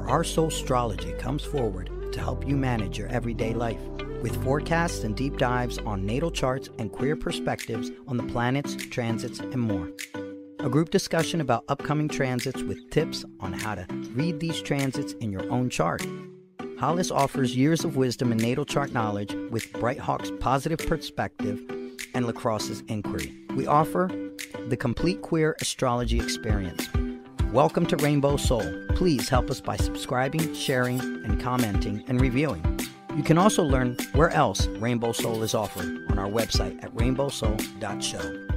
where our Soulstrology comes forward to help you manage your everyday life, with forecasts and deep dives on natal charts and queer perspectives on the planets, transits, and more. A group discussion about upcoming transits with tips on how to read these transits in your own chart. Hollis offers years of wisdom and natal chart knowledge with Bright Hawk's positive perspective and LeKross's inquiry. We offer the complete queer astrology experience. Welcome to RainbowSoul. Please help us by subscribing, sharing, and commenting and reviewing. You can also learn where else RainbowSoul is offered on our website at RainbowSoul.show.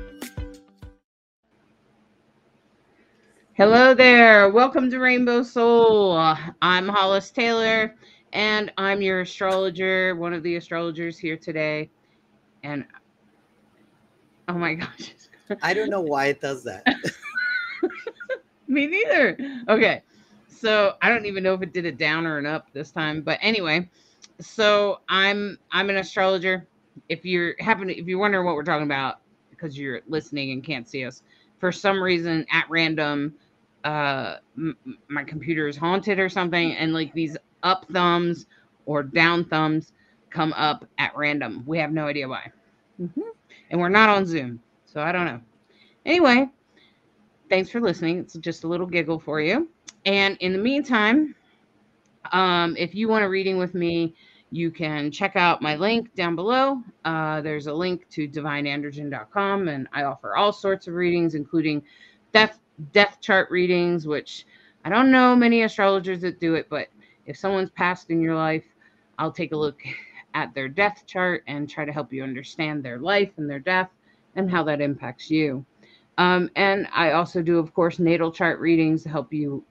Hello there. Welcome to RainbowSoul. I'm Hollis Taylor, and I'm your astrologer, one of the astrologers here today. And oh my gosh. I don't know why it does that. Me neither. Okay. So I don't even know if it did a down or an up this time. But anyway, so I'm an astrologer. If you're wondering what we're talking about because you're listening and can't see us, for some reason at random, my computer is haunted or something, and like these up thumbs or down thumbs come up at random. We have no idea why. And we're not on Zoom, so I don't know. Anyway, thanks for listening. It's just a little giggle for you. And in the meantime, if you want a reading with me, you can check out my link down below. There's a link to divineandrogen.com, and I offer all sorts of readings, including death chart readings, which I don't know many astrologers that do it, but if someone's passed in your life, I'll take a look at their death chart and try to help you understand their life and their death and how that impacts you. And I also do, of course, natal chart readings to help you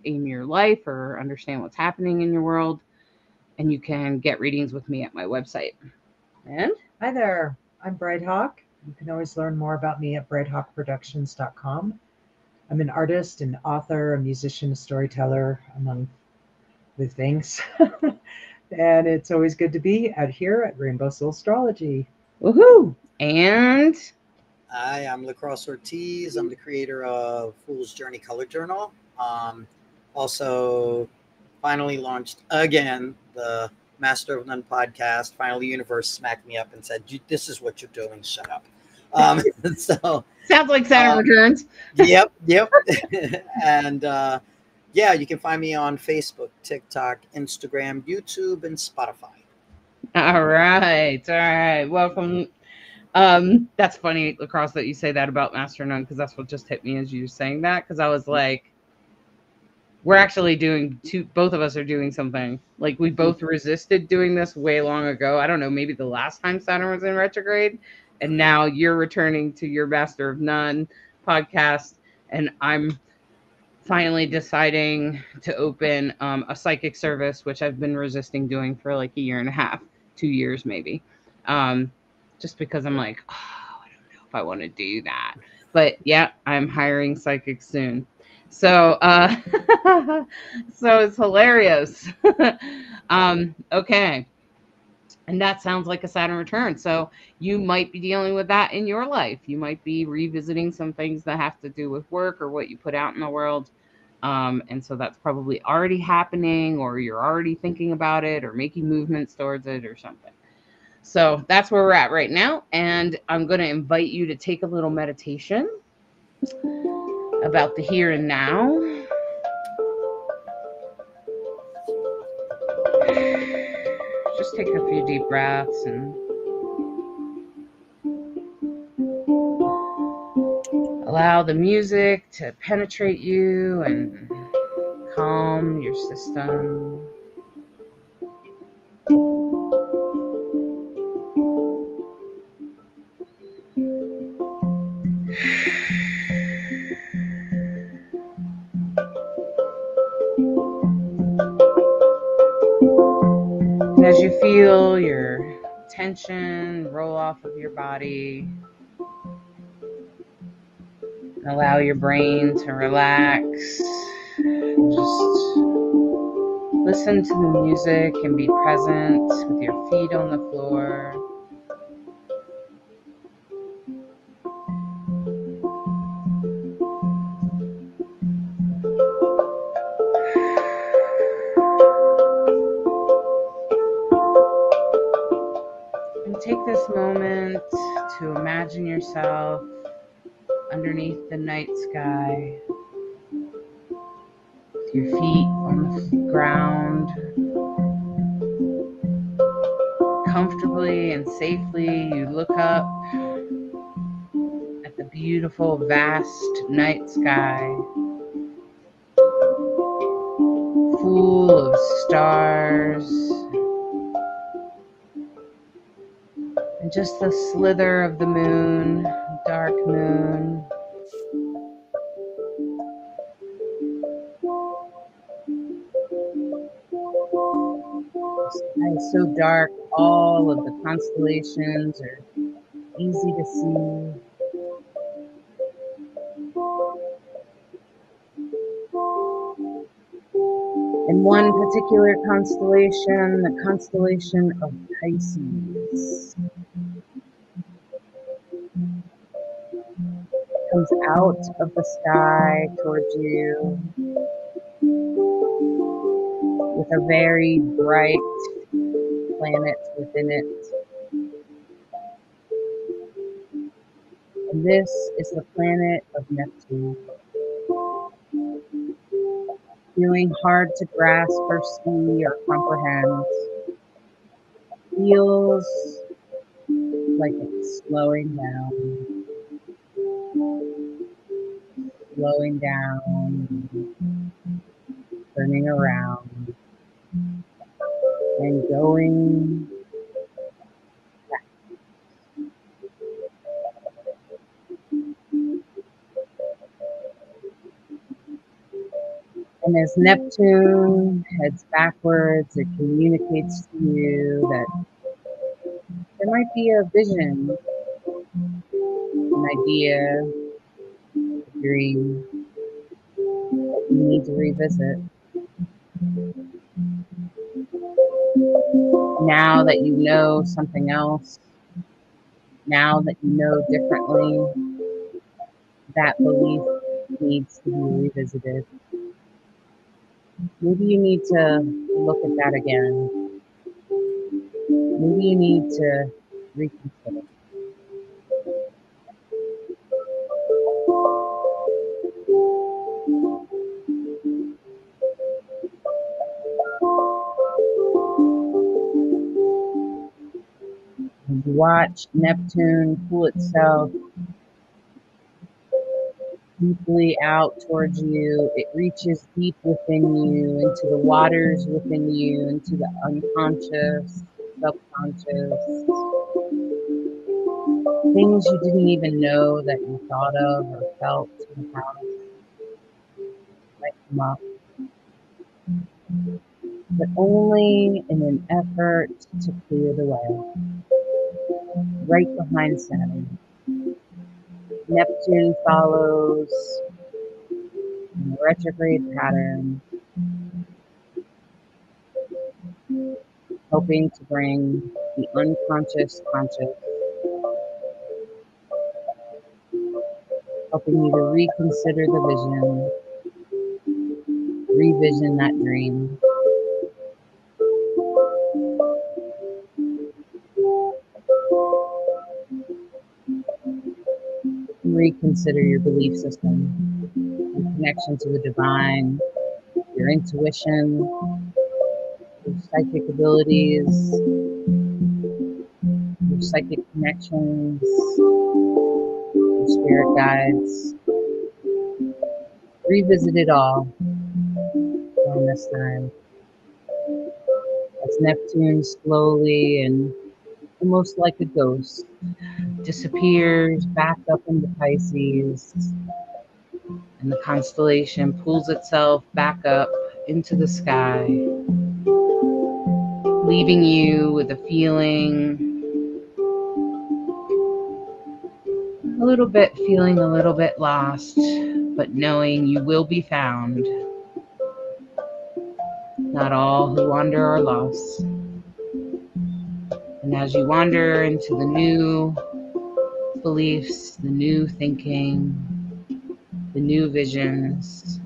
aim your life or understand what's happening in your world. And you can get readings with me at my website. And hi there, I'm Bright Hawk. You can always learn more about me at brighthawkproductions.com. I'm an artist, an author, a musician, a storyteller, among other things. And it's always good to be out here at Rainbow Soulstrology. Woohoo! And hi, I'm LeKross Ortiz. I'm the creator of Fool's Journey Color Journal. Also, finally launched again the Master of None podcast. Finally, the universe smacked me up and said, "This is what you're doing. Shut up." So sounds like Saturn Returns. Yep. And yeah, you can find me on Facebook, TikTok, Instagram, YouTube, and Spotify. All right. Welcome. That's funny, LeKross, that you say that about Master of None, because that's what just hit me as you were saying that, because I was like, we're actually both of us are doing something. Like, we both resisted doing this way long ago. I don't know, maybe the last time Saturn was in retrograde, and now you're returning to your Master of None podcast, and I'm finally deciding to open a psychic service, which I've been resisting doing for like a year and a half, 2 years maybe. Just because I'm like, I don't know if I want to do that. But yeah, I'm hiring psychics soon. So so it's hilarious. Okay. And that sounds like a Saturn return. So you might be dealing with that in your life. You might be revisiting some things that have to do with work or what you put out in the world. And so that's probably already happening, or you're already thinking about it or making movements towards it or something. So that's where we're at right now. And I'm going to invite you to take a little meditation about the here and now. Just take a few deep breaths and allow the music to penetrate you and calm your system. And as you feel your tension roll off of your body, allow your brain to relax. Just listen to the music and be present with your feet on the floor. take this moment to imagine yourself underneath the night sky, with your feet on the ground, comfortably and safely. You look up at the beautiful, vast night sky, full of stars, and just the slither of the moon, dark moon. The sky is so dark, all of the constellations are easy to see. And one particular constellation, the constellation of Pisces, comes out of the sky towards you with a very bright planet within it. And this is the planet of Neptune. Feeling hard to grasp or see or comprehend. Feels like it's slowing down, turning around, and going back. And as Neptune heads backwards, it communicates to you that there might be a vision, an idea, a dream that you need to revisit. Now that you know something else, now that you know differently, that belief needs to be revisited. Maybe you need to look at that again. Maybe you need to reconsider. As you watch Neptune pull itself deeply out towards you, it reaches deep within you, into the waters within you, into the unconscious, subconscious, things you didn't even know that you thought of or felt in the past might come up, but only in an effort to clear the way. Right behind Saturn, Neptune follows in a retrograde pattern, hoping to bring the unconscious conscious, helping you to reconsider the vision, revision that dream. Reconsider your belief system, your connection to the divine, your intuition, your psychic abilities, your psychic connections, your spirit guides. Revisit it all during this time. As Neptune slowly and almost like a ghost disappears back up into Pisces, and the constellation pulls itself back up into the sky, leaving you with a feeling feeling a little bit lost, but knowing you will be found. Not all who wander are lost. And as you wander into the new beliefs, the new thinking, the new visions,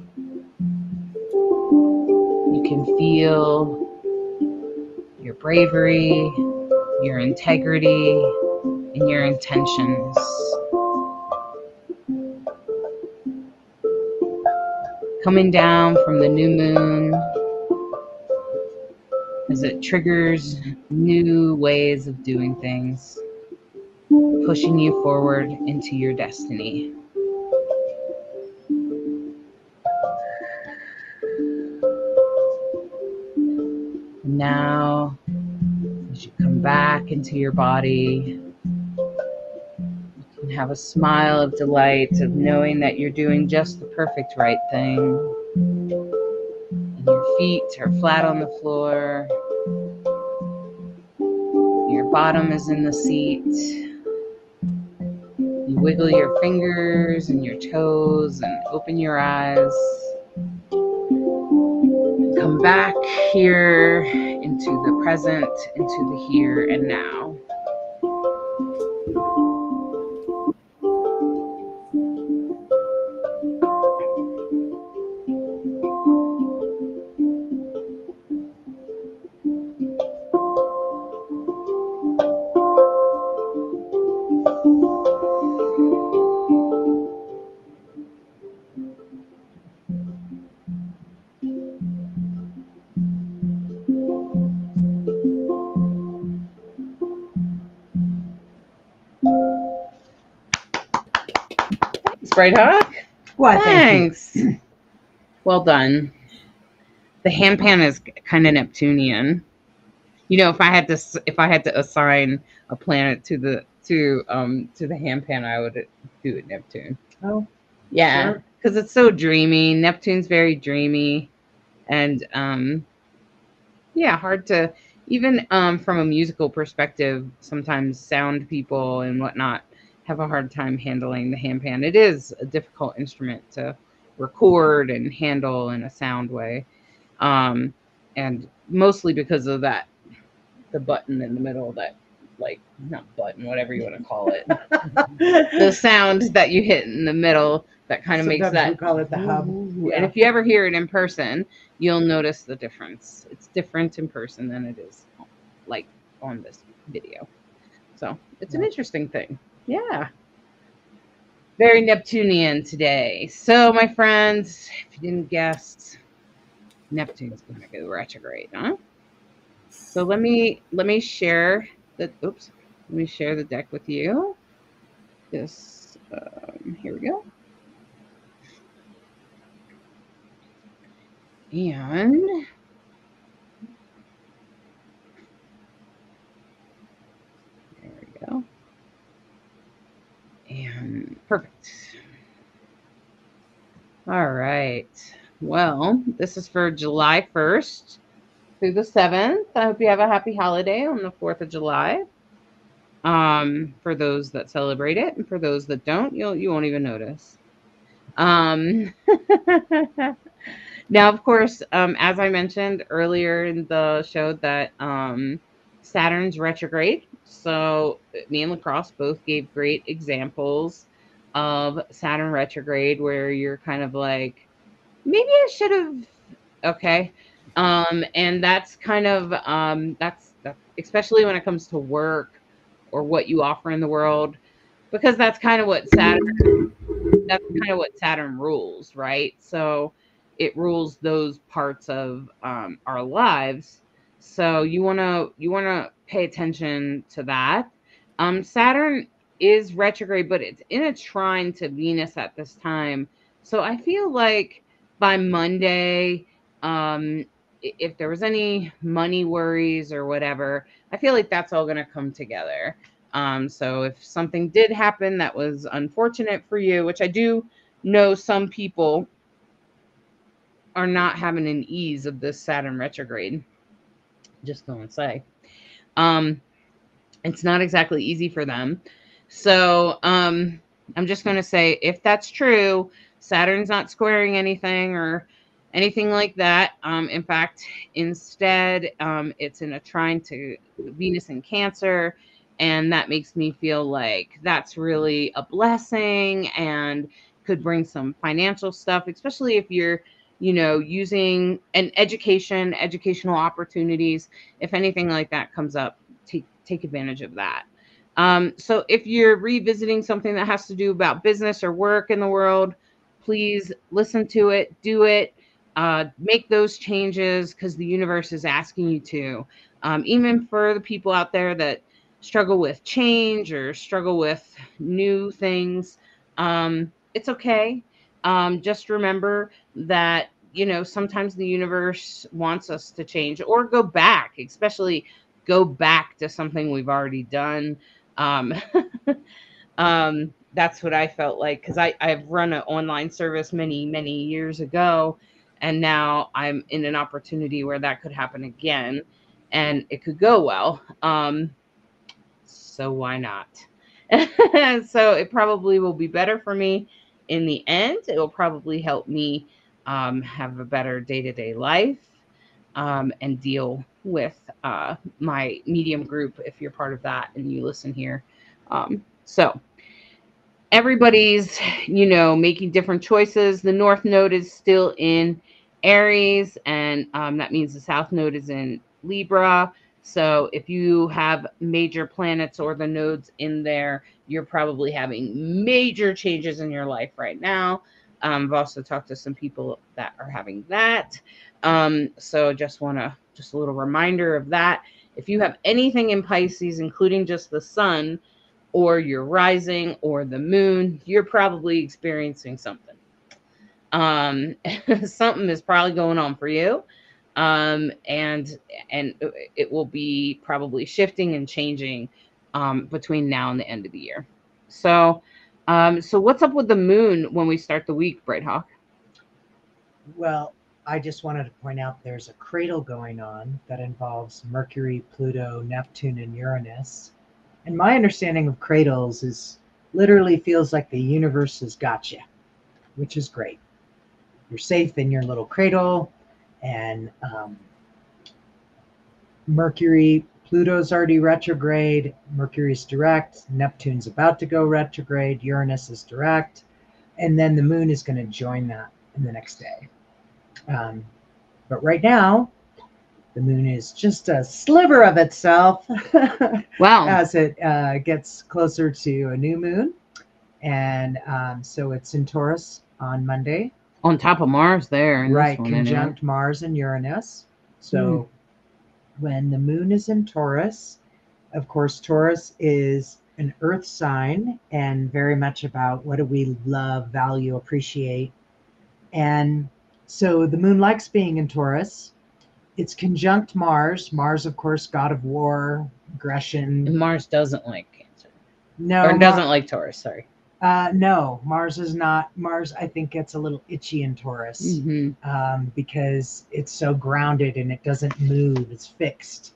you can feel your bravery, your integrity, and your intentions. Coming down from the new moon as it triggers new ways of doing things, pushing you forward into your destiny. And now, as you come back into your body, you can have a smile of delight of knowing that you're doing just the perfect right thing. And your feet are flat on the floor. Your bottom is in the seat. You wiggle your fingers and your toes and open your eyes. Come back here into the present, into the here and now. Bright Hawk? Well, Thanks. Well done. The hand pan is kind of Neptunian. You know, if I had to assign a planet to the hand pan, I would do it Neptune. Oh, yeah, because it's so dreamy. Neptune's very dreamy, and yeah, hard to even from a musical perspective. Sometimes sound people and whatnot have a hard time handling the hand pan. It is a difficult instrument to record and handle in a sound way, and mostly because of that, the button in the middle, that, like, not button, whatever you want to call it, the sound that you hit in the middle that kind of makes that. We call it the hub. Yeah. And if you ever hear it in person, you'll notice the difference. It's different in person than it is like on this video. So it's an interesting thing. Yeah. Very Neptunian today. So, my friends, if you didn't guess, Neptune's going to go retrograde, huh? So let me share the let me share the deck with you. This here we go. And there we go. And perfect. All right. Well, this is for July 1st through the 7th. I hope you have a happy holiday on the 4th of July. For those that celebrate it, and for those that don't, you won't even notice. Now, of course, as I mentioned earlier in the show, that Saturn's retrograde. So me and LeKross both gave great examples of Saturn retrograde, where you're kind of like, maybe I should have. Okay. And that's kind of that's especially when it comes to work or what you offer in the world, because that's kind of what Saturn rules, right? So it rules those parts of our lives. So you wanna pay attention to that. Saturn is retrograde, but it's in a trine to Venus at this time. So I feel like by Monday, if there was any money worries or whatever, I feel like that's all going to come together. So if something did happen that was unfortunate for you, which I do know some people are not having an ease of this Saturn retrograde, just going to say, it's not exactly easy for them. So I'm just going to say, if that's true, Saturn's not squaring anything or anything like that. In fact, instead, it's in a trine to Venus in Cancer, and that makes me feel like that's really a blessing and could bring some financial stuff, especially if you're, using an educational opportunities. If anything like that comes up, take advantage of that. So if you're revisiting something that has to do about business or work in the world, please listen to it, do it, make those changes because the universe is asking you to. Even for the people out there that struggle with change or struggle with new things, it's okay. Just remember that, sometimes the universe wants us to change or go back, especially go back to something we've already done. Um, that's what I felt like because I've run an online service many, many years ago, and now I'm in an opportunity where that could happen again and it could go well. So why not? So it probably will be better for me in the end. It will probably help me have a better day-to-day life and deal with my medium group if you're part of that and you listen here. So everybody's, making different choices. The North Node is still in Aries, and that means the South Node is in Libra. So if you have major planets or the nodes in there, you're probably having major changes in your life right now. I've also talked to some people that are having that. So just a little reminder of that. If you have anything in Pisces, including just the sun or your rising or the moon, you're probably experiencing something. Something is probably going on for you. And it will be probably shifting and changing between now and the end of the year. So what's up with the moon when we start the week, Bright Hawk? Well, I just wanted to point out there's a cradle going on that involves Mercury, Pluto, Neptune, and Uranus. And my understanding of cradles is literally feels like the universe has got you, which is great. You're safe in your little cradle, and Mercury, Pluto's already retrograde, Mercury's direct, Neptune's about to go retrograde, Uranus is direct, and then the moon is going to join that in the next day. But right now, the moon is just a sliver of itself. Wow. As it gets closer to a new moon. And so it's in Taurus on Monday. On top of Mars there. Right, conjunct Mars and Uranus. So when the moon is in Taurus, of course, Taurus is an earth sign and very much about what do we love, value, appreciate. And so the moon likes being in Taurus. It's conjunct Mars. Mars, of course, god of war, aggression. And Mars doesn't like Cancer. No. Or doesn't like Taurus, sorry. No, Mars is not. Mars, I think, gets a little itchy in Taurus because it's so grounded and it doesn't move. It's fixed.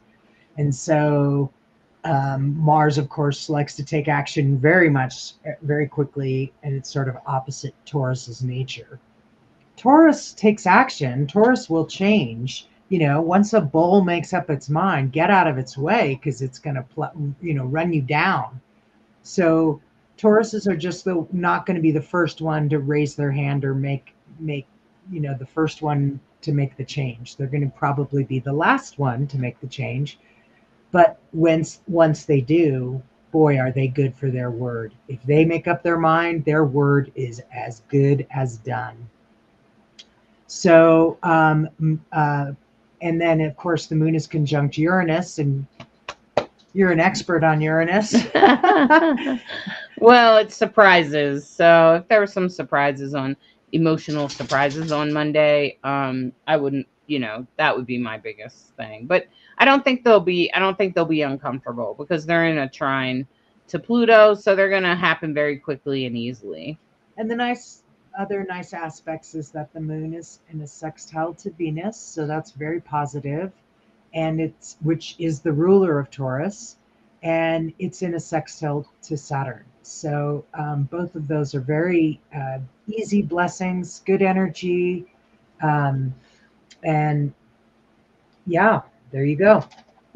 And so Mars, of course, likes to take action very quickly, and it's sort of opposite Taurus's nature. Taurus takes action. Taurus will change. Once a bull makes up its mind, get out of its way because it's going to, run you down. So Tauruses are just not going to be the first one to raise their hand or make the first one to make the change. They're going to probably be the last one to make the change. But once they do, boy, are they good for their word. If they make up their mind, their word is as good as done. So, and then, of course, the moon is conjunct Uranus, and you're an expert on Uranus. Well, it's surprises. So if there were some emotional surprises on Monday, I wouldn't, that would be my biggest thing. But I don't think they'll be uncomfortable because they're in a trine to Pluto. So they're going to happen very quickly and easily. And the other nice aspects is that the moon is in a sextile to Venus. So that's very positive. And which is the ruler of Taurus, and it's in a sextile to Saturn. So both of those are very easy blessings, good energy. And yeah, there you go.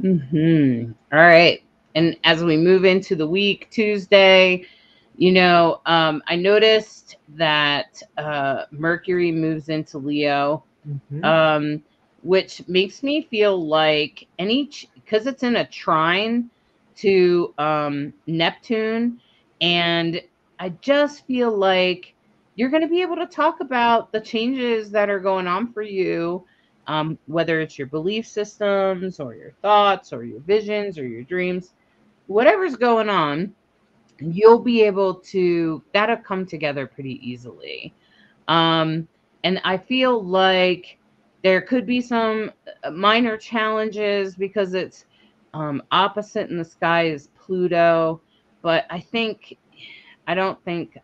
All right. And as we move into the week, Tuesday, I noticed that Mercury moves into Leo, which makes me feel like because it's in a trine to Neptune, and I just feel like you're going to be able to talk about the changes that are going on for you, whether it's your belief systems or your thoughts or your visions or your dreams, whatever's going on, you'll be able to, that'll come together pretty easily. And I feel like there could be some minor challenges because it's opposite in the sky is Pluto, but I don't think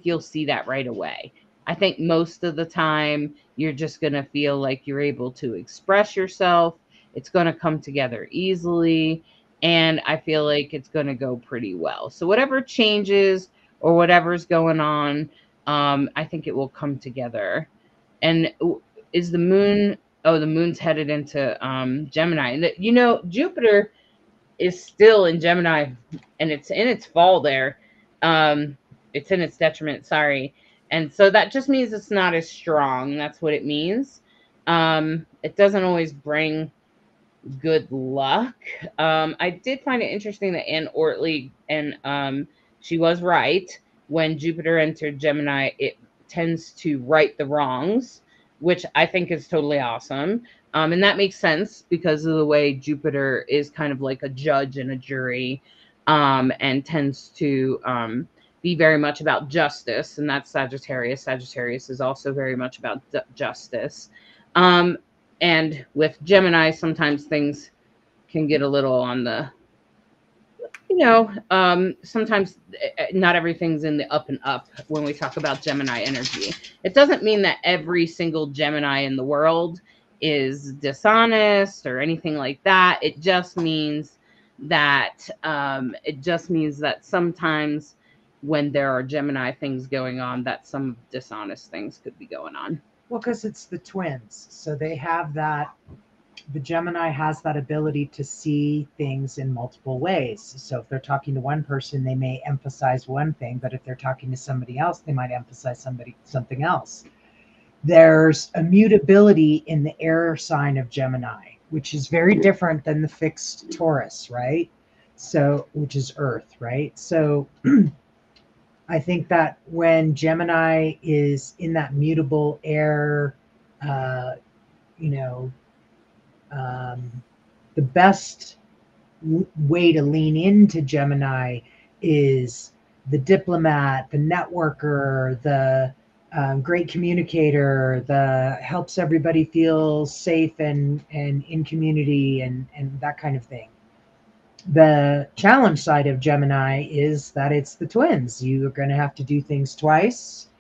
you'll see that right away. I think most of the time you're just going to feel like you're able to express yourself. It's going to come together easily, and I feel like it's going to go pretty well. So whatever changes or whatever's going on, I think it will come together. And is the moon? Oh, the moon's headed into Gemini, and Jupiter is still in Gemini, and it's in its fall there. It's in its detriment, sorry. And so that just means it's not as strong. That's what it means. It doesn't always bring good luck. I did find it interesting that Anne Ortley, and she was right. When Jupiter entered Gemini, it tends to right the wrongs, which I think is totally awesome. And that makes sense because of the way Jupiter is kind of like a judge and a jury, and tends to be very much about justice. And that's Sagittarius. Sagittarius is also very much about justice. And with Gemini, sometimes things can get a little on the, sometimes not everything's in the up and up when we talk about Gemini energy. It doesn't mean that every single Gemini in the world is dishonest or anything like that. It just means that sometimes when there are Gemini things going on, that some dishonest things could be going on. Well, because it's the twins. So they have that, the Gemini has that ability to see things in multiple ways. So if they're talking to one person, they may emphasize one thing, but if they're talking to somebody else, they might emphasize something else. There's a mutability in the air sign of Gemini, which is very different than the fixed Taurus, right? So, which is Earth, right? So I think that when Gemini is in that mutable air, the best way to lean into Gemini is the diplomat, the networker, the great communicator, the helps everybody feel safe and in community and that kind of thing. The challenge side of Gemini is that it's the twins. You are going to have to do things twice.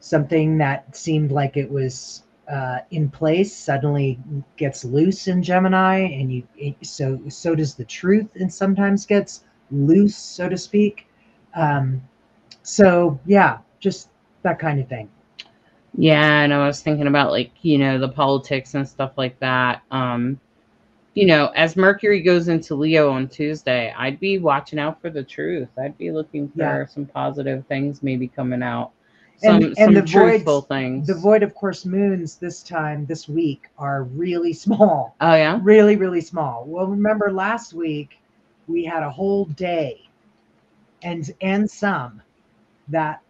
Something that seemed like it was in place suddenly gets loose in Gemini, and so does the truth, and sometimes gets loose, so to speak. So yeah, just that kind of thing. Yeah, and I was thinking about the politics and stuff like that. As Mercury goes into Leo on Tuesday, I'd be watching out for the truth. I'd be looking for some positive things maybe coming out. Some the truthful things. The void of course moons this week are really small. Oh yeah? Really, really small. Well, remember last week we had a whole day and some that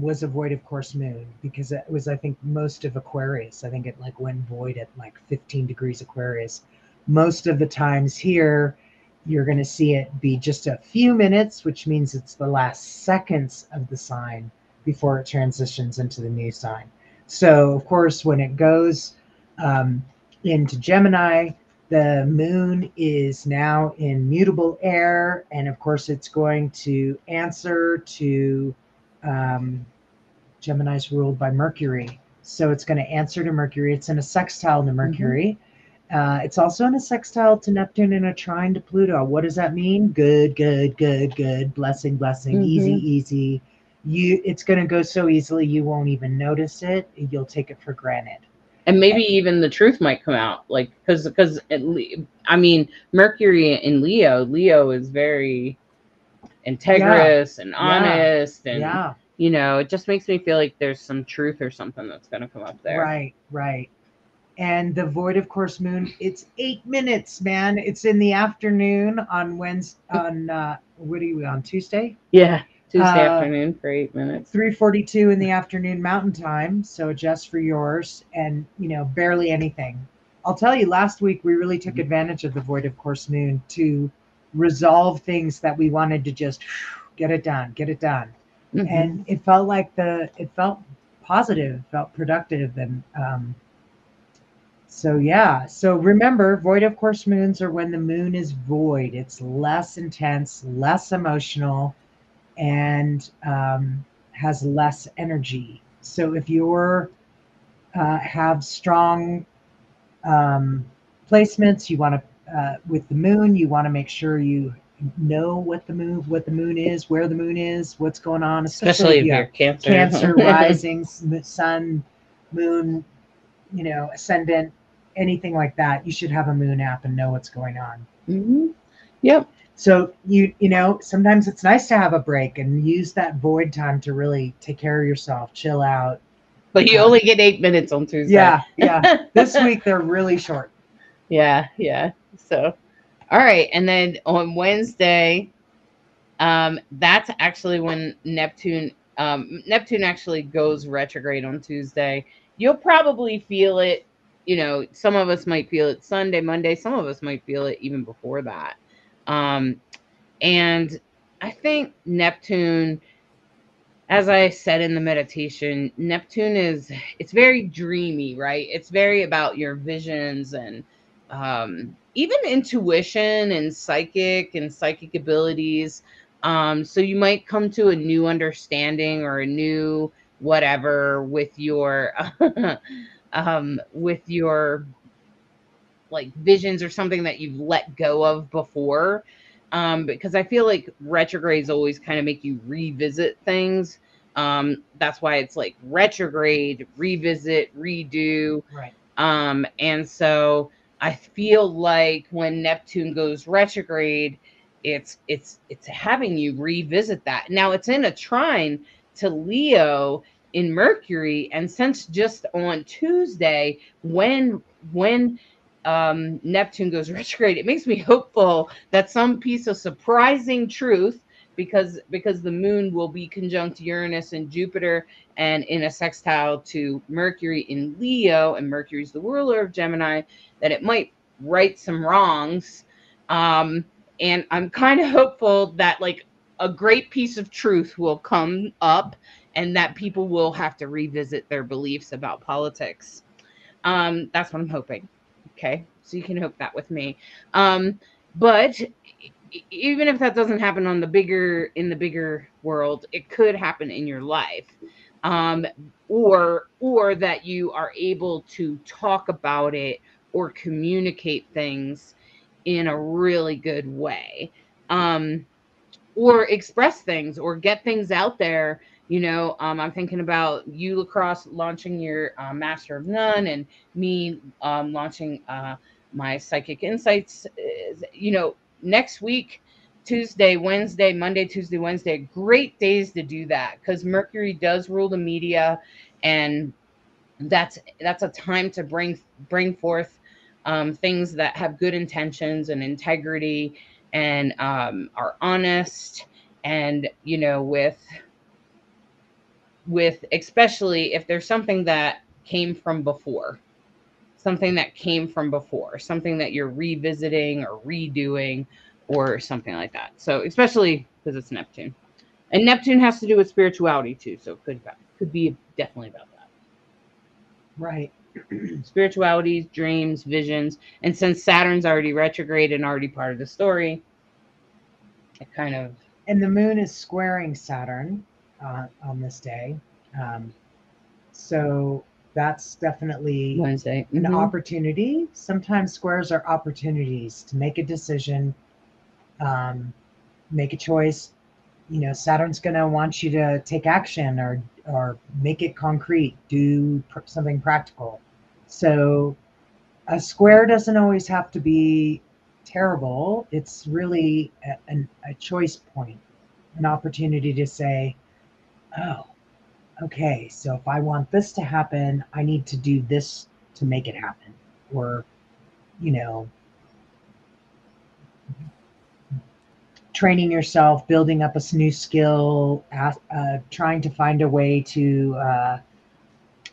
was a void of course moon, because it was, I think, most of Aquarius. I think it went void at 15 degrees Aquarius. Most of the times here, you're going to see it be just a few minutes, which means it's the last seconds of the sign before it transitions into the new sign. So, of course, when it goes into Gemini, the moon is now in mutable air, and of course, it's going to answer to Gemini's ruled by Mercury. So it's going to answer to Mercury. It's in a sextile to Mercury. Mm-hmm. It's also in a sextile to Neptune and a trine to Pluto. What does that mean? Good, good, good, good. Blessing, blessing. Easy, easy. It's going to go so easily you won't even notice it. You'll take it for granted. And maybe even the truth might come out, because Mercury in Leo is very integrous and honest, and it just makes me feel like there's some truth or something that's going to come up there. Right. And the void of course moon, it's 8 minutes, man. It's in the afternoon on Wednesday, on what are you on, Tuesday? Yeah, Tuesday afternoon for 8 minutes. 3:42 in the afternoon Mountain Time, so adjust for yours, and barely anything. I'll tell you, last week we really took advantage of the void of course moon to resolve things that we wanted to just get it done. Mhm. And it felt like it felt positive, felt productive, and so yeah. So remember, void of course moons are when the moon is void. It's less intense, less emotional, and has less energy. So if you're have strong placements, you want to with the moon, you want to make sure you know what the moon is, where the moon is, what's going on, Especially if if you you're have Cancer. Cancer rising, sun, moon, ascendant, anything like that. You should have a moon app and know what's going on. Mm-hmm. Yep. So sometimes it's nice to have a break and use that void time to really take care of yourself, chill out. But you only get 8 minutes on Tuesday. Yeah. This week they're really short. Yeah. So, all right, and then on Wednesday, that's actually when Neptune actually goes retrograde on Tuesday. You'll probably feel it. Some of us might feel it Sunday, Monday. Some of us might feel it even before that. And I think Neptune, as I said in the meditation, Neptune it's very dreamy, right? It's very about your visions and even intuition and psychic abilities. So you might come to a new understanding or a new whatever with your like visions or something that you've let go of before. Because I feel like retrogrades always kind of make you revisit things. That's why it's like retrograde, revisit, redo. Right. And so I feel like when Neptune goes retrograde, it's having you revisit that. Now it's in a trine to Leo in Mercury, and since just on Tuesday, when Neptune goes retrograde, it makes me hopeful that some piece of surprising truth, because the moon will be conjunct Uranus and Jupiter and in a sextile to Mercury in Leo, and Mercury's the ruler of Gemini, that it might right some wrongs. And I'm kind of hopeful that like a great piece of truth will come up and that people will have to revisit their beliefs about politics. That's what I'm hoping. Okay, so you can hope that with me. But even if that doesn't happen in the bigger world, it could happen in your life. Or that you are able to talk about it or communicate things in a really good way. Or express things or get things out there. I'm thinking about you, LeKross, launching your Master of None, and me launching my Psychic Insights. Next week, Tuesday, Wednesday, Monday, Tuesday, Wednesday, great days to do that because Mercury does rule the media, and that's a time to bring forth things that have good intentions and integrity and are honest, and with especially if there's something that came from before, something that you're revisiting or redoing or something like that. So especially because it's Neptune, and Neptune has to do with spirituality too, so it could be definitely about that. Right. Spiritualities, dreams, visions. And since Saturn's already retrograde and already part of the story, it kind of... And the moon is squaring Saturn on this day. So that's definitely Wednesday. an opportunity. Sometimes squares are opportunities to make a decision, make a choice. Saturn's going to want you to take action or make it concrete, do something practical. So a square doesn't always have to be terrible. It's really a choice point, an opportunity to say, oh, okay, so if I want this to happen, I need to do this to make it happen, or, you know, training yourself, building up a new skill, trying to find a way to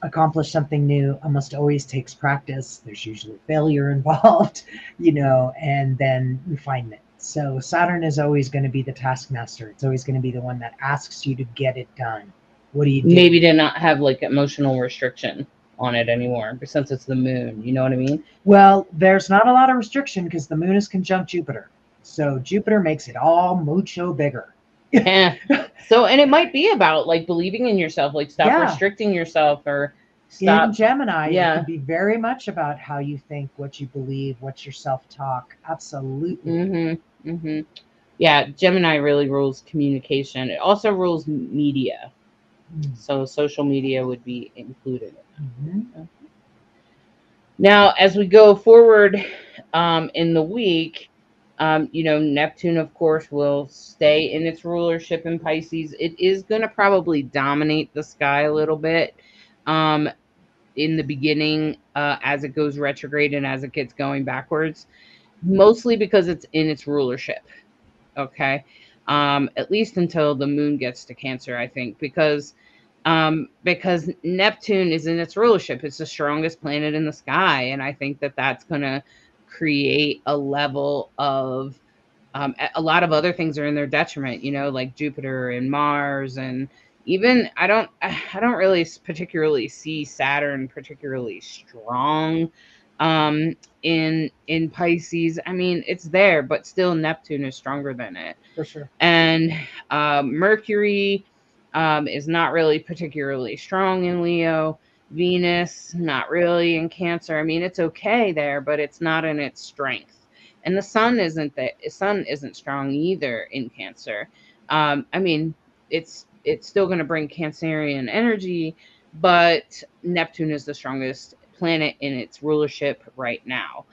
accomplish something new almost always takes practice. There's usually failure involved, you know, and then refinement. So Saturn is always going to be the taskmaster. It's always going to be the one that asks you to get it done. What do you do? Maybe to not have like emotional restriction on it anymore, but since it's the moon, you know what I mean? Well, there's not a lot of restriction because the moon is conjunct Jupiter. So Jupiter makes it all mucho bigger. Yeah. So, and it might be about like believing in yourself, like stop Yeah. restricting yourself, or stop. In Gemini, Yeah. it can be very much about how you think, what you believe, what's your self-talk. Absolutely. Mm-hmm. Mm-hmm. Yeah, Gemini really rules communication. It also rules media. So social media would be included in that. Okay. Now, as we go forward in the week, you know, Neptune, of course, will stay in its rulership in Pisces. It is going to probably dominate the sky a little bit in the beginning as it goes retrograde and as it gets going backwards, mostly because it's in its rulership. Okay. At least until the moon gets to Cancer, I think, because Neptune is in its rulership. It's the strongest planet in the sky. And I think that that's going to create a level of a lot of other things are in their detriment, you know, like Jupiter and Mars, and even I don't really particularly see Saturn particularly strong in Pisces. I mean, it's there, but still Neptune is stronger than it. For sure. And Mercury is not really particularly strong in Leo. Venus, not really in Cancer. I mean, it's okay there, but it's not in its strength. And the sun isn't strong either in Cancer. I mean, it's still going to bring Cancerian energy, but Neptune is the strongest planet in its rulership right now.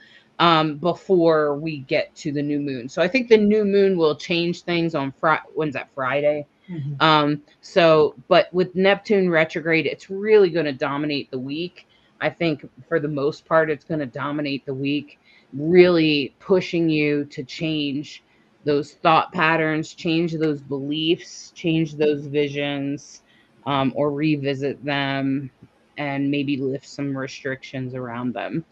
Before we get to the new moon. So I think the new moon will change things on when's that, Friday? Mm-hmm. So, but with Neptune retrograde, it's really going to dominate the week. I think for the most part, it's going to dominate the week, really pushing you to change those thought patterns, change those beliefs, change those visions, or revisit them and maybe lift some restrictions around them.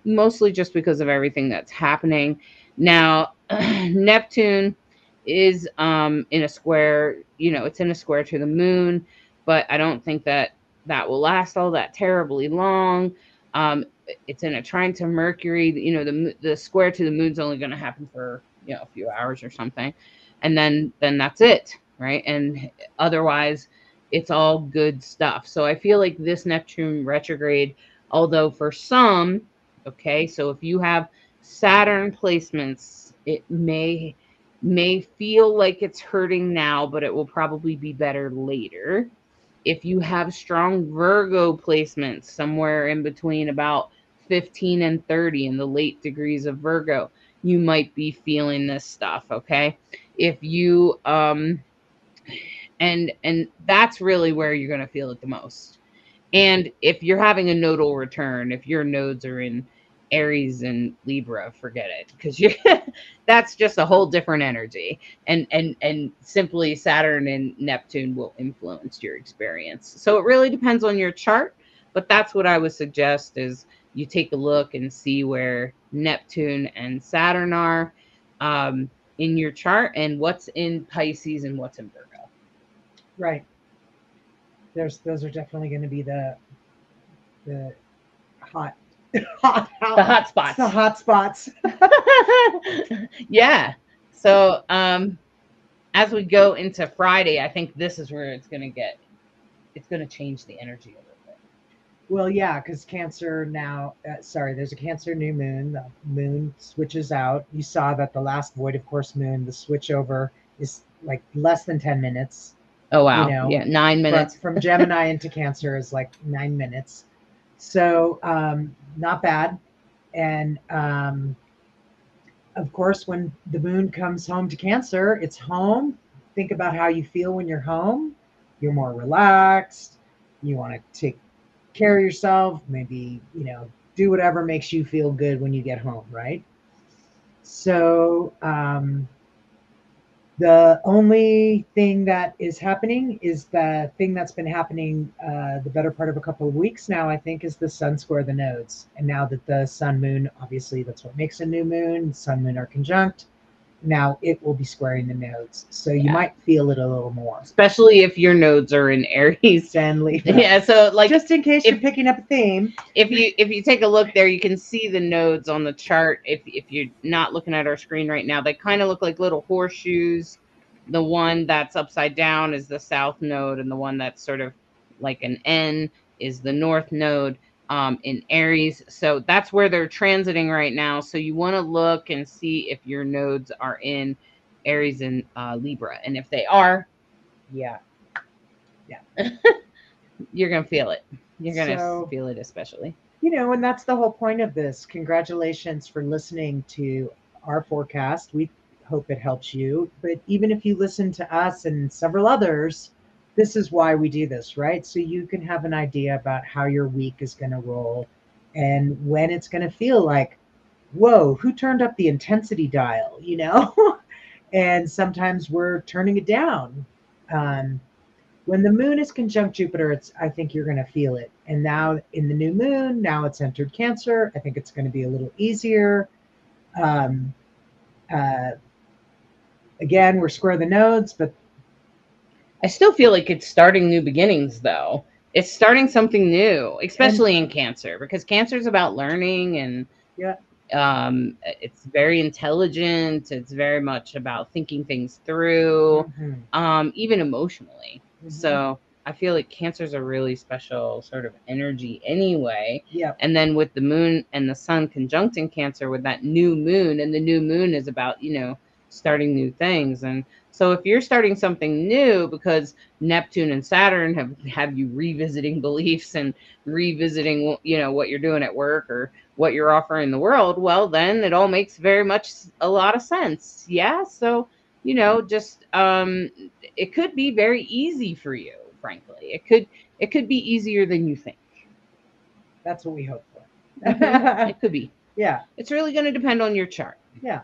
Mostly just because of everything that's happening. Now, Neptune is in a square, you know, it's in a square to the moon, but I don't think that will last all that terribly long. It's in a trine to Mercury. You know, the square to the moon's only going to happen for, you know, a few hours or something, and then that's it, right? And otherwise, it's all good stuff. So I feel like this Neptune retrograde, although for some, okay, so if you have Saturn placements, it may feel like it's hurting now, but it will probably be better later. If you have strong Virgo placements somewhere in between about 15 and 30 in the late degrees of Virgo, you might be feeling this stuff, okay? If you and that's really where you're going to feel it the most. And if you're having a nodal return, if your nodes are in Aries and Libra, forget it, because you that's just a whole different energy. And simply Saturn and Neptune will influence your experience. So it really depends on your chart, but that's what I would suggest is you take a look and see where Neptune and Saturn are in your chart and what's in Pisces and what's in Virgo. Right. Those are definitely going to be the hot spots. The hot spots. Yeah. So as we go into Friday, I think this is where it's going to change the energy a little bit. Well, yeah, because Cancer now, there's a Cancer new moon. The moon switches out. You saw that the last void of course moon, the switch over is like less than 10 minutes. Oh, wow. You know, yeah, 9 minutes. From Gemini into Cancer is like 9 minutes. So not bad. And of course, when the moon comes home to Cancer, it's home. Think about how you feel when you're home. You're more relaxed. You want to take care of yourself, maybe, do whatever makes you feel good when you get home, right? So the only thing that is happening is the thing that's been happening the better part of a couple of weeks now, I think, is the sun square the nodes. And now that the sun moon, obviously that's what makes a new moon, sun moon are conjunct. Now it will be squaring the nodes. So you might feel it a little more. Especially if your nodes are in Aries. And Libra. Yeah, so like just in case you're picking up a theme. If you take a look there, you can see the nodes on the chart. If you're not looking at our screen right now, they kind of look like little horseshoes. The one that's upside down is the south node, and the one that's sort of like an N is the north node in Aries. So that's where they're transiting right now. So you want to look and see if your nodes are in Aries and Libra. And if they are, yeah. You're going to feel it. You're going to feel it especially. And that's the whole point of this. Congratulations for listening to our forecast. We hope it helps you. But even if you listen to us and several others, this is why we do this, right? So you can have an idea about how your week is going to roll and when it's going to feel like, whoa, who turned up the intensity dial, And sometimes we're turning it down. When the moon is conjunct Jupiter, I think you're going to feel it. And now in the new moon, now it's entered Cancer. I think it's going to be a little easier. Again, we're square the nodes, but I still feel like it's starting new beginnings, though. It's starting something new, especially in Cancer, because Cancer is about learning and it's very intelligent. It's very much about thinking things through, even emotionally. So I feel like Cancer is a really special sort of energy anyway. And then with the moon and the sun conjunct in Cancer with that new moon, and the new moon is about, starting new things. And so if you're starting something new because Neptune and Saturn have you revisiting beliefs and revisiting, what you're doing at work or what you're offering the world, well, then it all makes very much a lot of sense. Yeah. So, just it could be very easy for you, frankly. It could be easier than you think. That's what we hope for. It could be. Yeah. It's really going to depend on your chart. Yeah.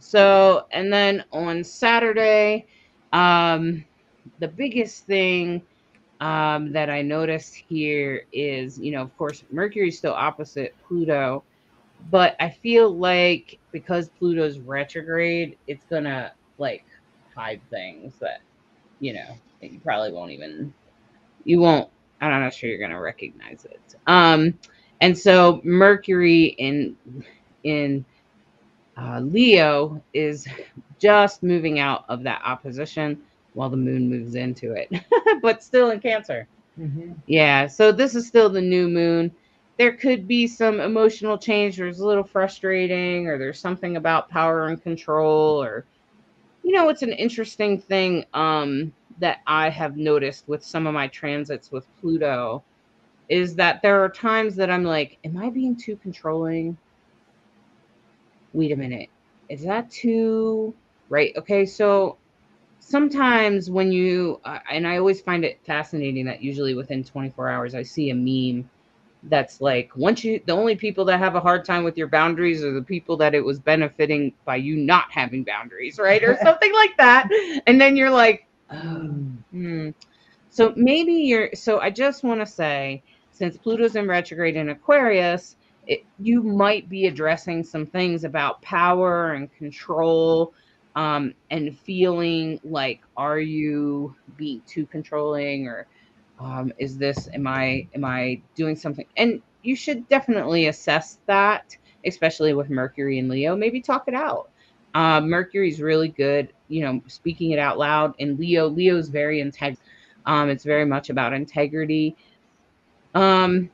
So, and then on Saturday, the biggest thing that I noticed here is, of course, Mercury's still opposite Pluto, but I feel like because Pluto's retrograde, it's going to hide things that, you probably won't even, I'm not sure you're going to recognize it. And so Mercury in Leo is just moving out of that opposition while the moon moves into it, but still in Cancer. Yeah, so this is still the new moon. There could be some emotional change. There's a little frustrating, or there's something about power and control, or, it's an interesting thing that I have noticed with some of my transits with Pluto is that there are times that I'm like, am I being too controlling? Wait a minute, is that too right? Okay, so sometimes when you and I always find it fascinating that usually within 24 hours I see a meme that's like, the only people that have a hard time with your boundaries are the people that it was benefiting by you not having boundaries, right? Or something like that. And then you're like, so maybe so I just want to say, since Pluto's in retrograde in Aquarius, you might be addressing some things about power and control, and feeling like, are you being too controlling, or am I doing something? And you should definitely assess that, especially with Mercury and Leo. Maybe talk it out. Mercury's really good, speaking it out loud. And Leo's very integrity. It's very much about integrity. And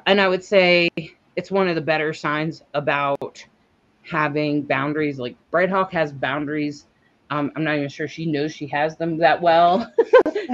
I would say it's one of the better signs about having boundaries. Like Bright Hawk has boundaries. I'm not even sure she knows she has them that well.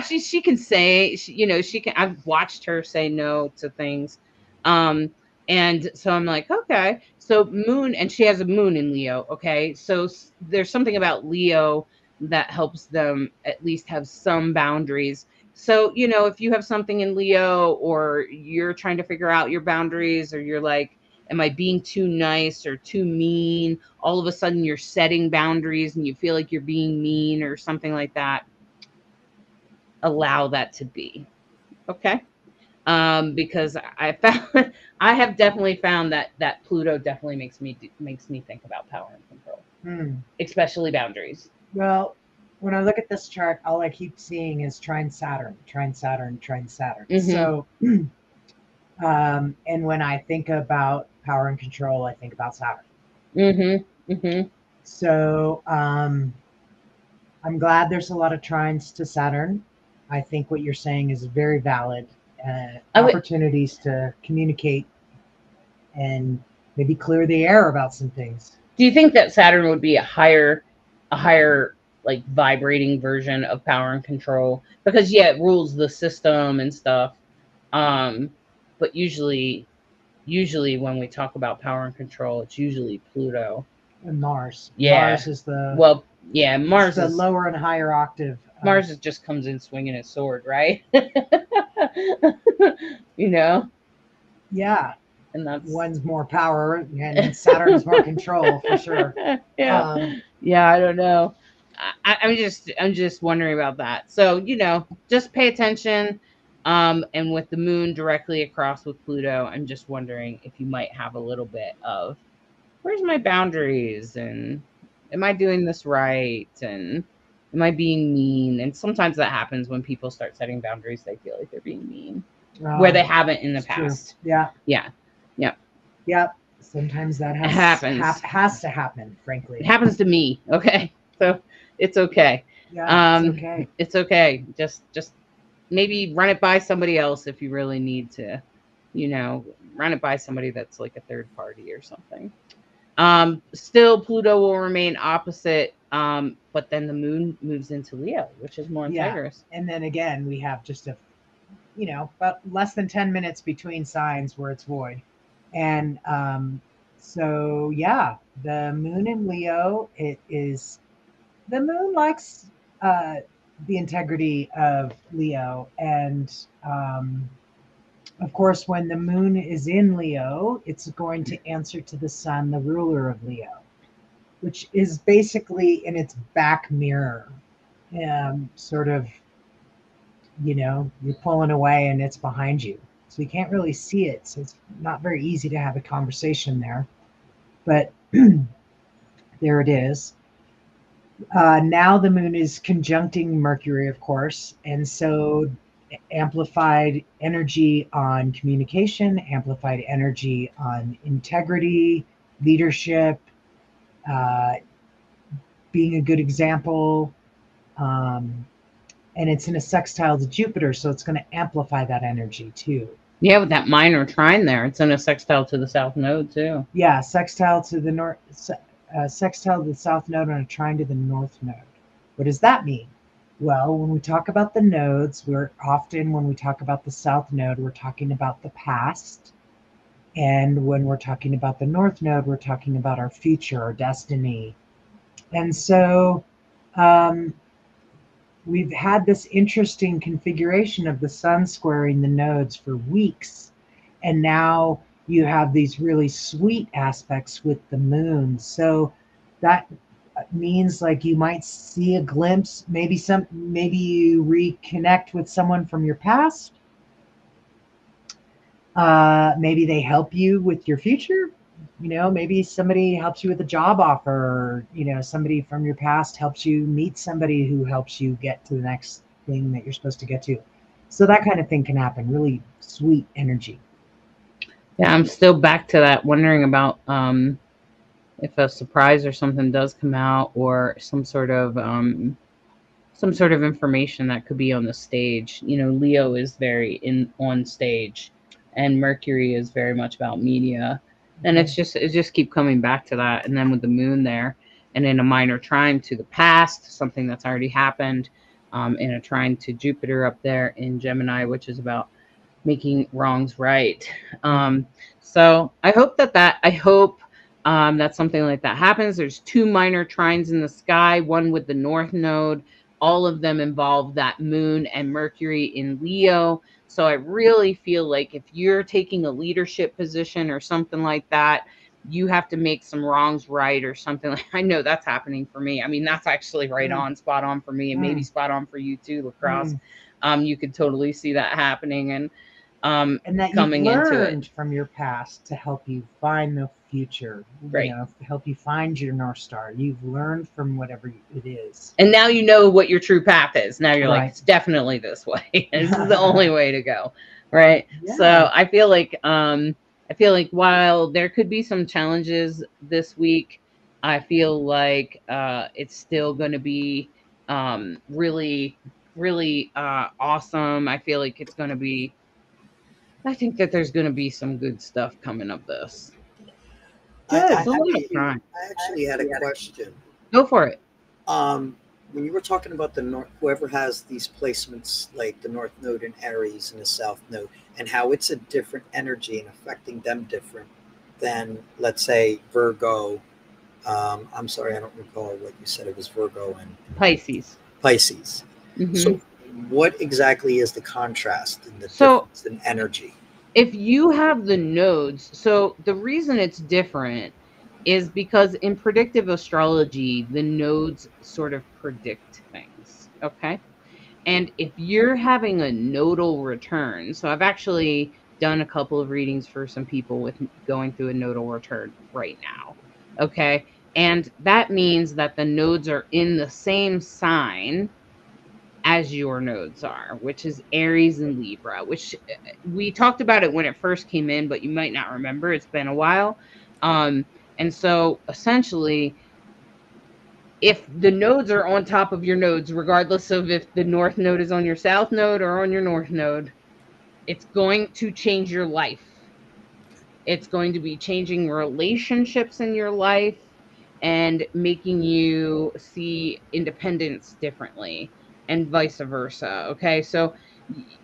she can say, she can. I've watched her say no to things. And so I'm like, okay, so moon, and she has a moon in Leo. Okay. So there's something about Leo that helps them at least have some boundaries. So, you know, if you have something in Leo, or you're trying to figure out your boundaries, or you're like, am I being too nice or too mean? All of a sudden you're setting boundaries and you feel like you're being mean or something like that. Allow that to be. Okay. Because I found I have definitely found that Pluto definitely makes me think about power and control, especially boundaries. Well, when I look at this chart, all I keep seeing is trine Saturn, trine Saturn, trine Saturn. So, and when I think about power and control, I think about Saturn. So, I'm glad there's a lot of trines to Saturn. I think what you're saying is very valid. Opportunities to communicate and maybe clear the air about some things. Do you think that Saturn would be a higher like vibrating version of power and control? Because yeah, it rules the system and stuff. But usually when we talk about power and control, it's usually Pluto and Mars. Yeah. Mars is the Mars is the is lower and higher octave. Mars just comes in swinging his sword, right? You know? Yeah. And that's one's more power and Saturn's more control for sure. Yeah. I don't know. I'm just wondering about that. So, you know, just pay attention. And with the moon directly across with Pluto, I'm just wondering if you might have a little bit of, where's my boundaries, and am I doing this right, and am I being mean? And sometimes that happens when people start setting boundaries, they feel like they're being mean, where they haven't in the past. True. Yeah. Yeah. Yep. Yep. Sometimes that has to happen, frankly. It happens to me. Okay. So it's okay. Yeah, it's okay. It's okay. Just maybe run it by somebody else if you really need to, you know, run it by somebody that's like a third party or something. Still Pluto will remain opposite, but then the moon moves into Leo, which is more integrous. And then again, we have just about less than 10 minutes between signs where it's void. And so yeah, the moon in Leo, the moon likes the integrity of Leo. And of course, when the moon is in Leo, it's going to answer to the sun, the ruler of Leo, which is basically in its back mirror. Sort of, you're pulling away and it's behind you. So you can't really see it. So it's not very easy to have a conversation there. But there it is. Now the moon is conjuncting Mercury, of course. And so amplified energy on communication, amplified energy on integrity, leadership, being a good example. And it's in a sextile to Jupiter, so it's going to amplify that energy too. Yeah, with that minor trine there, it's in a sextile to the south node too. Yeah, sextile to the north, sextile to the south node, and a trine to the north node. What does that mean? Well, when we talk about the nodes, when we talk about the south node, we're talking about the past. And when we're talking about the north node, we're talking about our future, our destiny. And so we've had this interesting configuration of the sun squaring the nodes for weeks. And now you have these really sweet aspects with the moon. So that means like you might see a glimpse, maybe you reconnect with someone from your past. Maybe they help you with your future. Maybe somebody helps you with a job offer, or, somebody from your past helps you meet somebody who helps you get to the next thing that you're supposed to get to. So that kind of thing can happen. Really sweet energy. Yeah, I'm still back to that, wondering about if a surprise or something does come out, or some sort of information that could be on the stage. Leo is very on stage, and Mercury is very much about media. And it just keep coming back to that. And then with the moon there, and in a minor trine to the past, something that's already happened, in a trine to Jupiter up there in Gemini, which is about making wrongs right. So I hope that something like that happens. There's 2 minor trines in the sky, one with the north node, all of them involve that moon and Mercury in Leo. So I really feel like if you're taking a leadership position or something like that, you have to make some wrongs right or something. Like, I know that's happening for me. I mean, that's actually right on, spot on for me, and maybe spot on for you too, LeKross. You could totally see that happening, and that coming you've into learned it from your past to help you find the future, Right. you know, to help you find your North Star. You've learned from whatever it is. And now you know what your true path is. Now you're like, Right. it's definitely this way. This is the only way to go. Right. Yeah. So I feel like while there could be some challenges this week, I feel like it's still going to be really, really awesome. I feel like it's going to be, I think that there's going to be some good stuff coming of this. Good. It's a lot of I crime. actually had a question. Go for it. When you were talking about the North, whoever has these placements, like the North Node in Aries and the South Node, and how it's a different energy and affecting them different than, let's say, Virgo. I'm sorry, I don't recall what you said. It was Virgo and Pisces. Mm-hmm. So what exactly is the contrast and the difference in energy? If you have the nodes, so the reason it's different is because in predictive astrology, the nodes sort of predict things, okay? And if you're having a nodal return, so I've actually done a couple of readings for some people with going through a nodal return right now, okay? And that means that the nodes are in the same sign as your nodes are, which is Aries and Libra, which we talked about it when it first came in, but you might not remember. It's been a while. And so essentially, if the nodes are on top of your nodes, regardless of if the North Node is on your South Node or on your North Node, it's going to change your life. It's going to be changing relationships in your life and making you see independence differently, and vice versa. Okay, so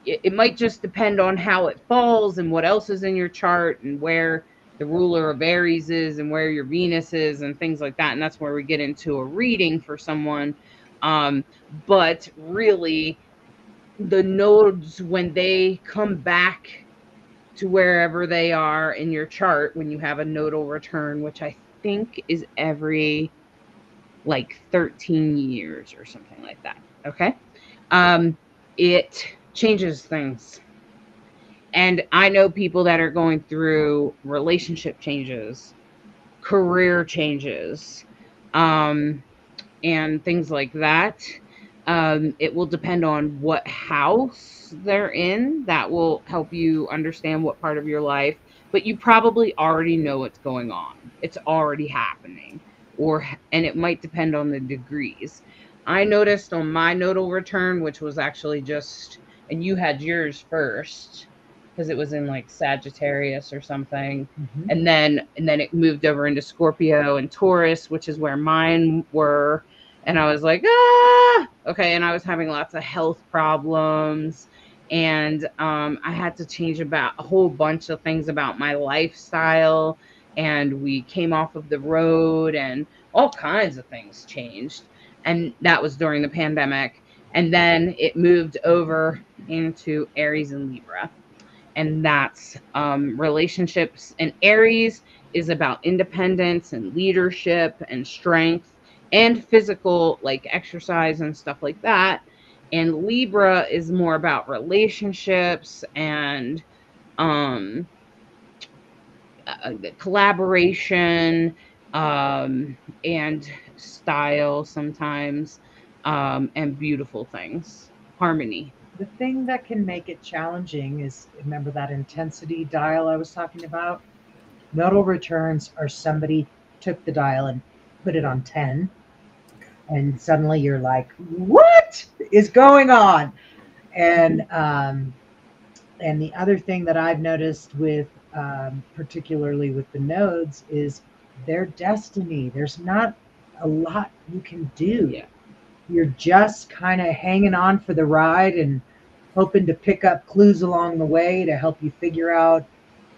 it might just depend on how it falls and what else is in your chart and where the ruler of Aries is and where your Venus is and things like that. And that's where we get into a reading for someone. But really, the nodes, when they come back to wherever they are in your chart, when you have a nodal return, which I think is every like 13 years or something like that. Okay. It changes things. And I know people that are going through relationship changes, career changes, and things like that. It will depend on what house they're in. That will help you understand what part of your life, but you probably already know what's going on. It's already happening, and it might depend on the degrees. I noticed on my nodal return, which was actually just, and you had yours first because it was in like Sagittarius or something. And then it moved over into Scorpio and Taurus, which is where mine were. And I was like, okay. And I was having lots of health problems. And I had to change about a whole bunch of things about my lifestyle. And we came off of the road and all kinds of things changed. And that was during the pandemic. And then it moved over into Aries and Libra. And that's relationships. And Aries is about independence and leadership and strength and physical, like exercise and stuff like that. And Libra is more about relationships and collaboration and style sometimes, and beautiful things, harmony. The thing that can make it challenging is, remember that intensity dial I was talking about? Nodal returns are somebody took the dial and put it on 10, and suddenly you're like, what is going on? And the other thing that I've noticed with particularly with the nodes is their destiny. There's not a lot you can do. Yeah. You're just kind of hanging on for the ride and hoping to pick up clues along the way to help you figure out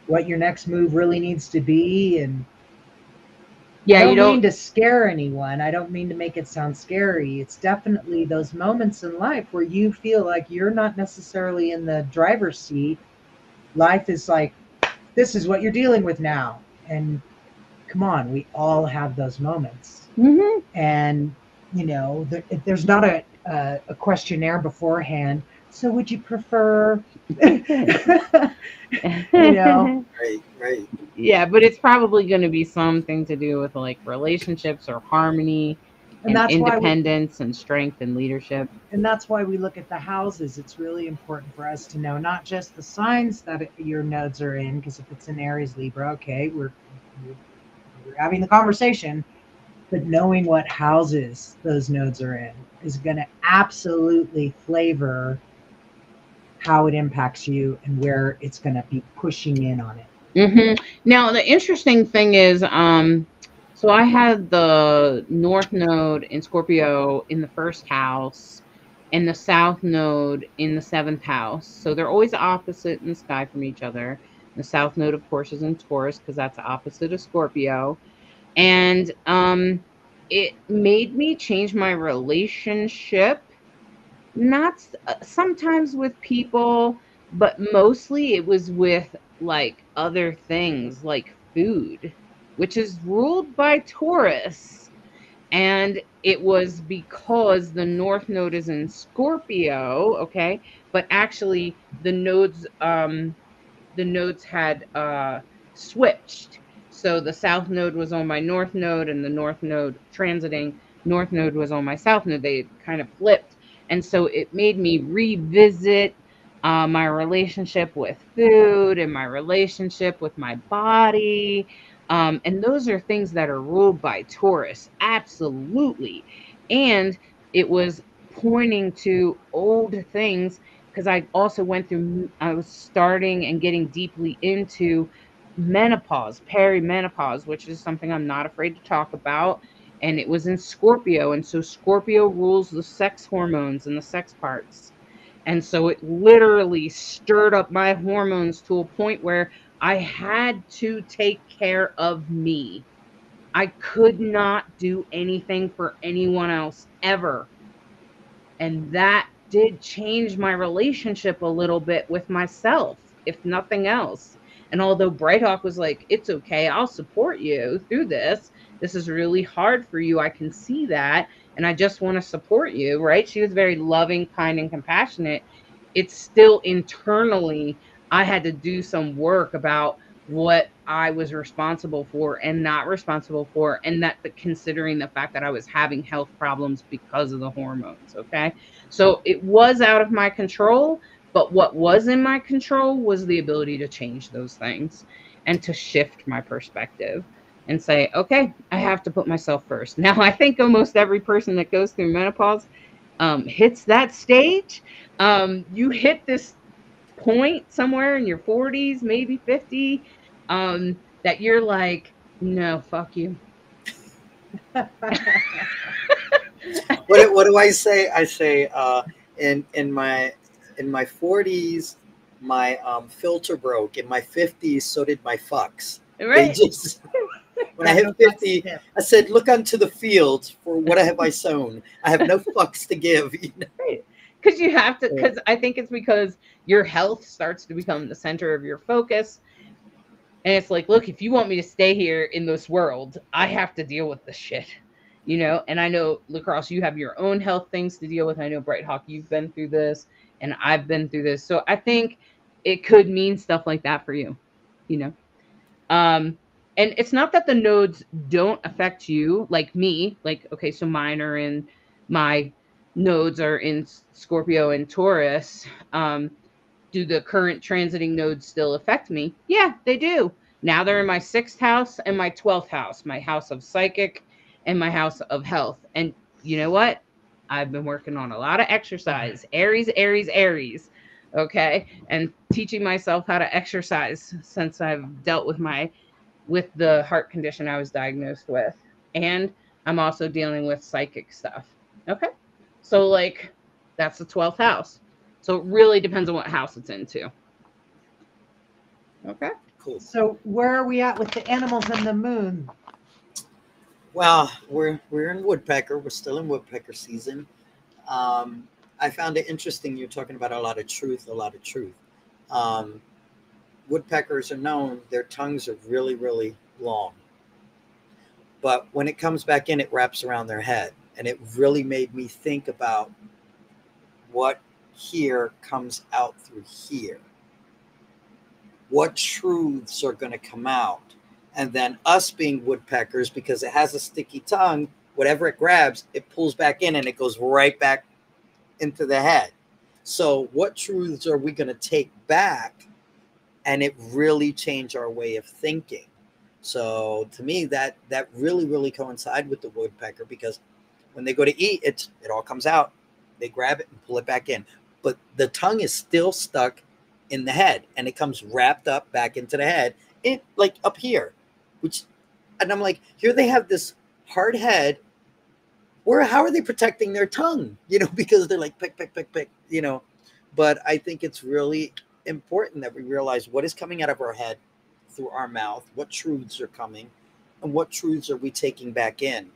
what your next move really needs to be. And Yeah, I you don't mean don't. to scare anyone. I don't mean to make it sound scary. It's definitely those moments in life where you feel like you're not necessarily in the driver's seat. Life is like, this is what you're dealing with now. And come on, we all have those moments. Mhm. And, there's not a questionnaire beforehand. So would you prefer, you know, Right, right. Yeah, but it's probably going to be something to do with like relationships or harmony and and that's why we, independence and strength and leadership. and that's why we look at the houses. It's really important for us to know not just the signs that your nodes are in, because if it's in Aries, Libra, okay, we're having the conversation, but knowing what houses those nodes are in is going to absolutely flavor how it impacts you and where it's going to be pushing in on it. Now, the interesting thing is, so I had the North Node in Scorpio in the first house and the South Node in the seventh house. So they're always opposite in the sky from each other. The South Node, of course, is in Taurus because that's the opposite of Scorpio. And it made me change my relationship, not sometimes with people, but mostly it was with like other things like food, which is ruled by Taurus. And it was because the North Node is in Scorpio, okay? But actually the nodes had switched. So the South Node was on my North Node, and the North Node transiting North Node was on my South Node. They kind of flipped. And so it made me revisit my relationship with food and my relationship with my body. And those are things that are ruled by Taurus. Absolutely. And it was pointing to old things because I also I was starting and getting deeply into menopause, perimenopause, which is something I'm not afraid to talk about. And it was in Scorpio. And so Scorpio rules the sex hormones and the sex parts. And so it literally stirred up my hormones to a point where I had to take care of me. I could not do anything for anyone else ever. And that did change my relationship a little bit with myself, if nothing else. And although Brighthawk was like, it's okay, I'll support you through this. This is really hard for you. I can see that. And I just want to support you, right? She was very loving, kind, and compassionate. It's still internally, I had to do some work about what I was responsible for and not responsible for, and that considering the fact that I was having health problems because of the hormones. Okay. So it was out of my control, but what was in my control was the ability to change those things and to shift my perspective and say, okay, I have to put myself first. Now, I think almost every person that goes through menopause hits that stage. You hit this point somewhere in your 40s, maybe 50, that you're like, no, fuck you. What do I say? I say in my 40s, my filter broke. In my 50s, so did my fucks. They Right. just when I hit 50, I said, "Look unto the fields, for what have I sown? I have no fucks to give." You know? Right. Because you have to, because I think it's because your health starts to become the center of your focus. And it's like, look, if you want me to stay here in this world, I have to deal with this shit. You know, and I know, LeKross, you have your own health things to deal with. I know, Brighthawk, you've been through this, and I've been through this. So I think it could mean stuff like that for you, you know. Um, and it's not that the nodes don't affect you, like me. Like, okay, so my nodes are in Scorpio and Taurus. Do the current transiting nodes still affect me? Yeah, they do. Now they're in my 6th house and my 12th house, my house of psychic and my house of health. And you know what? I've been working on a lot of exercise. Aries, Aries, Aries. Okay. And teaching myself how to exercise since I've dealt with the heart condition I was diagnosed with. And I'm also dealing with psychic stuff. Okay. So like that's the 12th house. So it really depends on what house it's into. Okay. Cool. So where are we at with the animals and the moon? Well, we're in woodpecker. We're still in woodpecker season. I found it interesting. You're talking about a lot of truth, a lot of truth. Um, Woodpeckers are known; their tongues are really, really long. But when it comes back in, it wraps around their head, and it really made me think about what here comes out through here. What truths are going to come out? And then us being woodpeckers, because it has a sticky tongue, whatever it grabs, it pulls back in and it goes right back into the head. So what truths are we going to take back and it really change our way of thinking? So to me, that really, really coincide with the woodpecker, because when they go to eat, it all comes out. They grab it and pull it back in. But the tongue is still stuck in the head, and it comes wrapped up back into the head, like up here. And I'm like, here they have this hard head. How are they protecting their tongue? Because they're like pick, pick, pick, pick, But I think it's really important that we realize what is coming out of our head through our mouth, what truths are coming, and what truths are we taking back in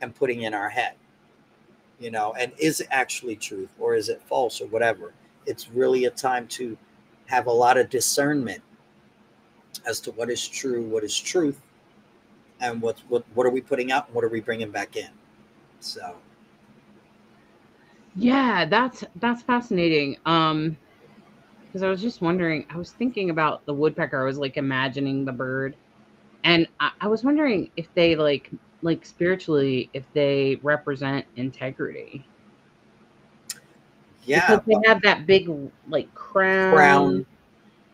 and putting in our head. And is it actually truth, or is it false, or whatever? It's really a time to have a lot of discernment as to what is true, what is truth, and what are we putting out and what are we bringing back in. So Yeah, that's fascinating. Because I was just wondering, I was thinking about the woodpecker. I was like imagining the bird, and I was wondering if they like spiritually, if they represent integrity. yeah, Because they have that big like crown.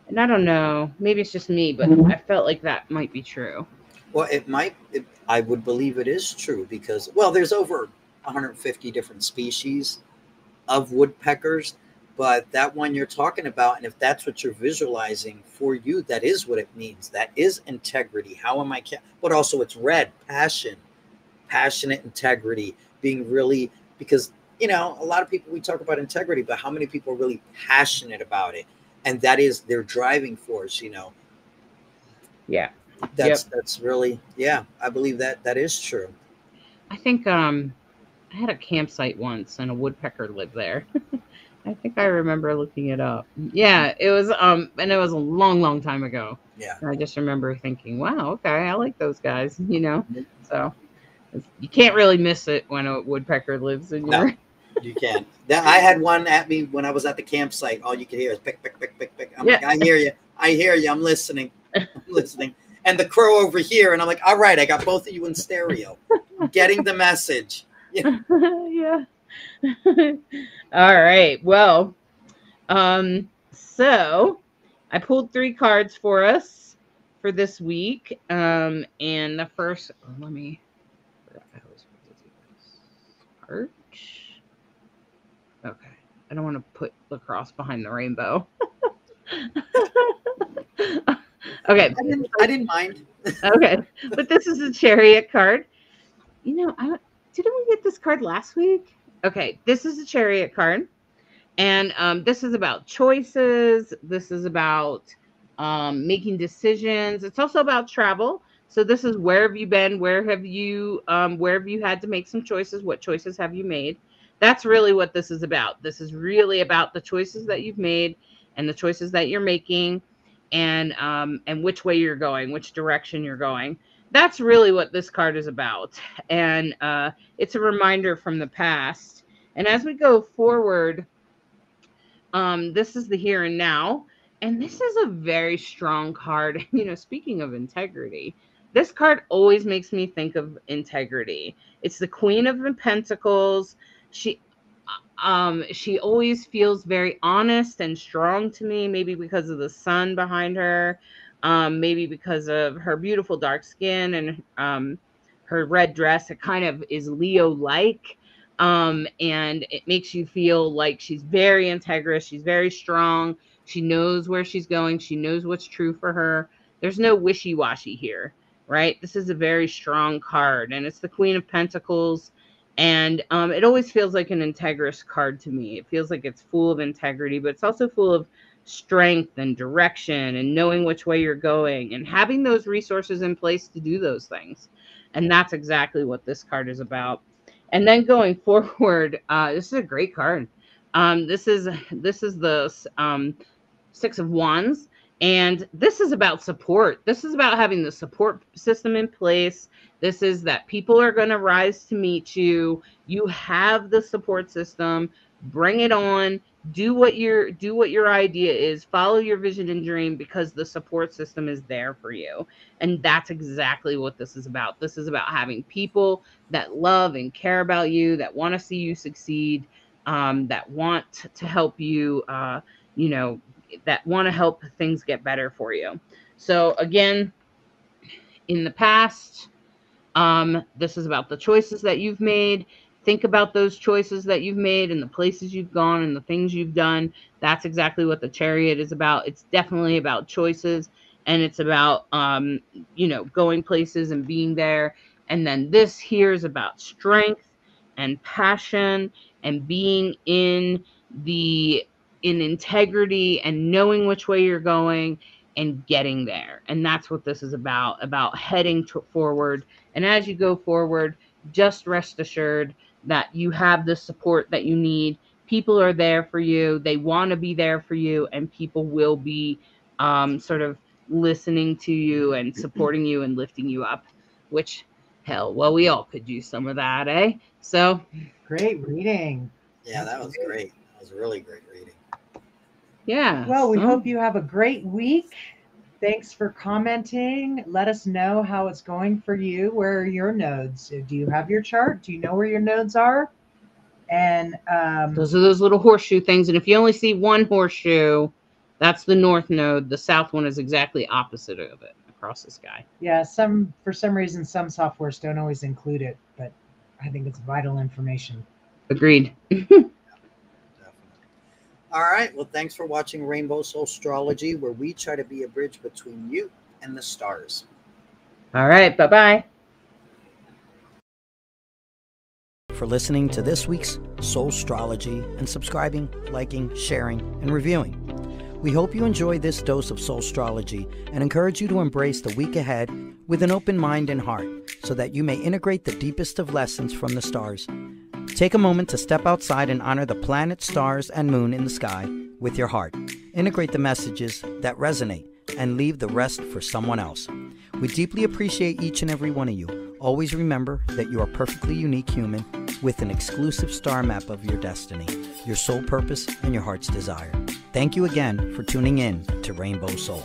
And I don't know, maybe it's just me, but I felt like that might be true. Well, I would believe it is true, because, well, there's over 150 different species of woodpeckers, but that one you're talking about, and if that's what you're visualizing for you, that is what it means. That is integrity. How am I? But also it's red, passionate integrity, being really, because, a lot of people, we talk about integrity, but how many people are really passionate about it? And that is their driving force, Yeah. That's really, yeah, I believe that is true. I think I had a campsite once and a woodpecker lived there. I think I remember looking it up. Yeah, it was and it was a long, long time ago. Yeah. And I just remember thinking, wow, okay, I like those guys, So you can't really miss it when a woodpecker lives in your. No, you can't. I had one at me when I was at the campsite. All you could hear is pick, pick, pick, pick, pick. I'm like, I hear you. I'm listening. And the crow over here, and I'm like, all right, I got both of you in stereo, getting the message. Yeah. All right. Well, so I pulled 3 cards for us for this week. And the first, let me. Arch. Okay. I don't want to put LeKross behind the rainbow. Okay. I didn't mind. Okay. But this is a Chariot card. Didn't we get this card last week? Okay. This is a Chariot card. And this is about choices. This is about making decisions. It's also about travel. So this is, where have you been? Where have you had to make some choices? What choices have you made? That's really what this is about. This is really about the choices that you've made and the choices that you're making, and which way you're going, which direction you're going. That's really what this card is about. And it's a reminder from the past. And as we go forward, this is the here and now. And this is a very strong card. Speaking of integrity, this card always makes me think of integrity. It's the Queen of Pentacles. She always feels very honest and strong to me, maybe because of the sun behind her, maybe because of her beautiful dark skin and her red dress. It kind of is Leo-like. And it makes you feel like she's very integrous. She's very strong. She knows where she's going. She knows what's true for her. There's no wishy-washy here, right? This is a very strong card, and it's the Queen of Pentacles. And it always feels like an integrous card to me. It feels like it's full of integrity, but it's also full of strength and direction and knowing which way you're going and having those resources in place to do those things. And that's exactly what this card is about. And then going forward, this is a great card. This is the Six of Wands. And this is about support. This is about having the support system in place. This is that people are going to rise to meet you. You have the support system. Bring it on. Do what your idea is. Follow your vision and dream, because the support system is there for you. And that's exactly what this is about. This is about having people that love and care about you, that want to see you succeed, that want to help you, that want to help things get better for you. So again, in the past, this is about the choices that you've made. Think about those choices that you've made and the places you've gone and the things you've done. That's exactly what the Chariot is about. It's definitely about choices, and it's about, going places and being there. And then this here is about strength and passion and being in integrity and knowing which way you're going and getting there. And that's what this is about heading forward. And as you go forward, just rest assured that you have the support that you need. People are there for you. They want to be there for you, and people will be sort of listening to you and supporting you and lifting you up, which, hell, well, we all could use some of that, eh? So Great reading. Yeah, that was great. That was a really great reading. yeah. Well, we hope you have a great week. Thanks for commenting. Let us know how it's going for you. Where are your nodes? Do you have your chart? Do you know where your nodes are? And those are those little horseshoe things. And if you only see one horseshoe, that's the north node. The south one is exactly opposite of it across the sky. yeah, for some reason, some softwares don't always include it, but I think it's vital information. Agreed. Definitely. All right. Well, thanks for watching Rainbow Soulstrology, where we try to be a bridge between you and the stars. All right. Bye-bye. For listening to this week's Soulstrology and subscribing, liking, sharing, and reviewing. We hope you enjoy this dose of Soulstrology and encourage you to embrace the week ahead with an open mind and heart so that you may integrate the deepest of lessons from the stars. Take a moment to step outside and honor the planets, stars, and moon in the sky with your heart. Integrate the messages that resonate and leave the rest for someone else. We deeply appreciate each and every one of you. Always remember that you are perfectly unique human with an exclusive star map of your destiny, your soul purpose, and your heart's desire. Thank you again for tuning in to Rainbow Soul.